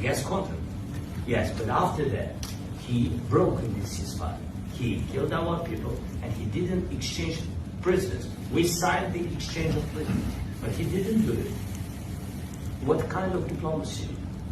Yes, contract. Yes, but after that, he broke this ceasefire. He killed our people, and he didn't exchange prisoners. We signed the exchange of prisoners, but he didn't do it. What kind of diplomacy,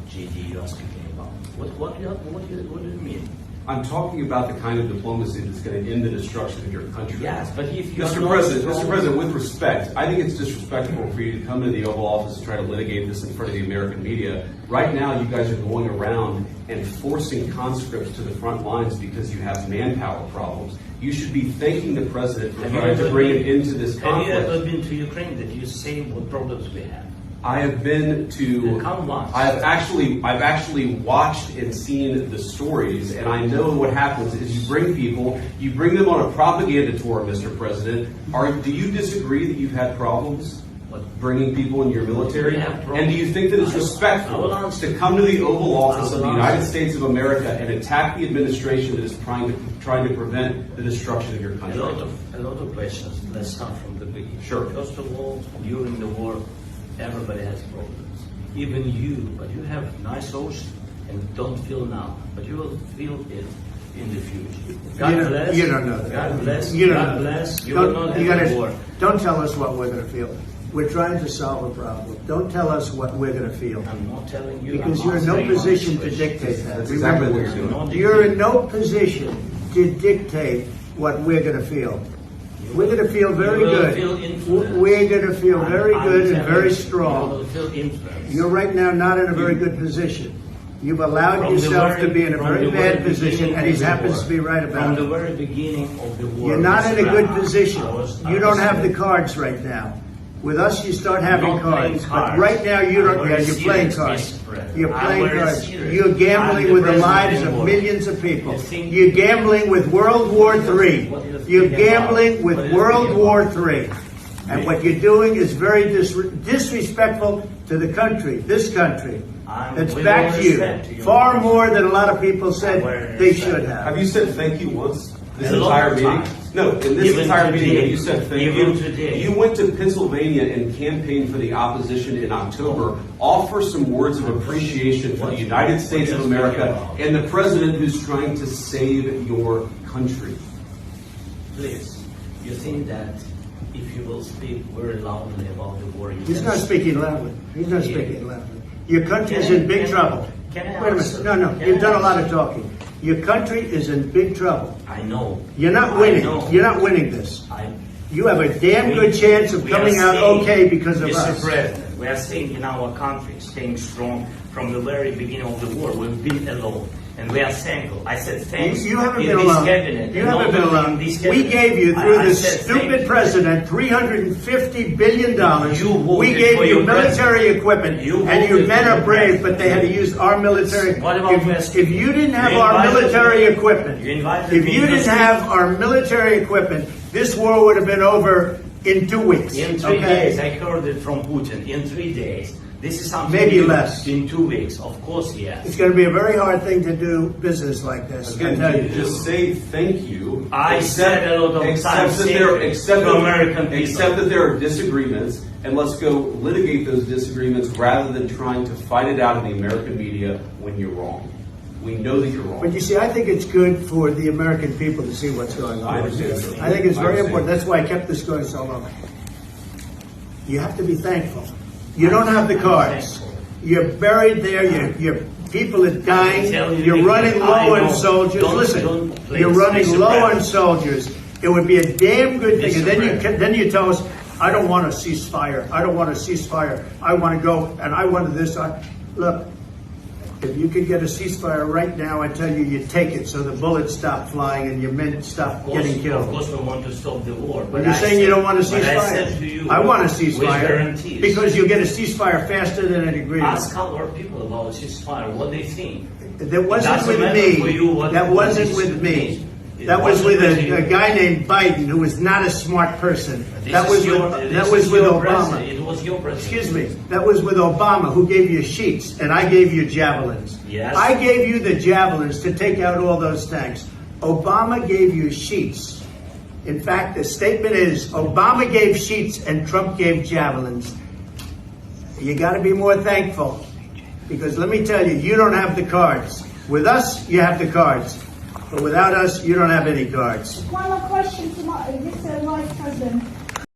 JD, you are speaking about? What do you mean? I'm talking about the kind of diplomacy that's going to end the destruction of your country. Yes, but if you Mr. President, with respect, I think it's disrespectful for you to come into the Oval Office and try to litigate this in front of the American media. Right now, you guys are going around and forcing conscripts to the front lines because you have manpower problems. You should be thanking the President for trying to bring it into this conflict. Have you ever been to Ukraine that you say what problems we have? I have been to. I've actually watched and seen the stories, and I know what happens is you bring them on a propaganda tour, Mr. President. Do you disagree that you've had problems bringing people in your military? And do you think that it's respectful to come to the Oval Office of the United States of America and attack the administration that is trying to prevent the destruction of your country? A lot of questions. Let's start from the beginning. Sure. First of all, during the war, everybody has problems. Even you, but you have nice ocean and don't feel now, but you will feel it in the future. God bless. You don't know that. God bless. You don't God know bless. that. You will not have a war. Don't tell us what we're going to feel. We're trying to solve a problem. Don't tell us what we're going to feel. I'm not telling you. Because you're in no position to dictate that. That's exactly what you're doing. You're in no position to dictate what we're going to feel. We're going to feel very good. We're going to feel very good and very strong. You're right now not in a very good position. You've allowed yourself to be in a very bad position, and he happens to be right about it. From the very beginning of the war. You're not in a good position. You don't have the cards right now. With us, you start having cards. But right now, you don't. Yeah, you're playing cards. You're playing cards. You're gambling with the lives of millions of people. You're gambling with World War III. You're gambling with World War III. And what you're doing is very disrespectful to the country, this country. It's back to you. Far more than a lot of people said they should have. Have you said thank you once? This entire meeting? No, in this entire meeting, have you said thank you? You went to Pennsylvania and campaigned for the opposition in October. Offer some words of appreciation for the United States of America and the president who's trying to save your country. Please, you think that if you will speak very loudly about the war, he's not speaking loudly. He's not speaking loudly. Your country is in big trouble. Wait a minute. No. You've done a lot of talking. Your country is in big trouble. I know. You're not winning. You're not winning this. You have a damn good chance of coming out okay because of us. Mr. President, we are staying in our country, staying strong from the very beginning of the war. We've been alone. And we are thankful. I said thanks. You haven't been alone. You haven't been alone. We gave you, through this stupid president, $350 billion. We gave you military equipment, and your men are brave, but they had to use our military. If you didn't have our military equipment, this war would have been over in 2 weeks. In 3 days, I heard it from Putin. In 3 days. This is something maybe less. In 2 weeks, of course, yes. It's going to be a very hard thing to do business like this. Again, just say thank you. I said a lot of times. Except that there are disagreements, and let's go litigate those disagreements rather than trying to fight it out in the American media when you're wrong. We know that you're wrong. But you see, I think it's good for the American people to see what's going on. I understand. I think it's very important. That's why I kept this going so long. You have to be thankful. You don't have the cards. You're buried there. Your people are dying. You're running low on soldiers. Listen, you're running low on soldiers. It would be a damn good thing. And then you tell us, I don't want a ceasefire. I don't want a ceasefire. I want to go and I want this. Look, if you could get a ceasefire right now, I tell you, you take it so the bullets stop flying and your men stop getting killed. Of course, we want to stop the war. But you're saying you don't want a ceasefire. I want a ceasefire because you'll get a ceasefire faster than an agreement. Ask our people about a ceasefire, what they think. That wasn't with me. That wasn't with me. That was with a guy named Biden, who was not a smart person. That was with Obama. It was your president. Excuse me. That was with Obama, who gave you sheets, and I gave you javelins. Yes. I gave you the javelins to take out all those tanks. Obama gave you sheets. In fact, the statement is, Obama gave sheets and Trump gave javelins. You got to be more thankful. Because let me tell you, you don't have the cards. With us, you have the cards. But without us, you don't have any cards. One more question to Mr. Vice President.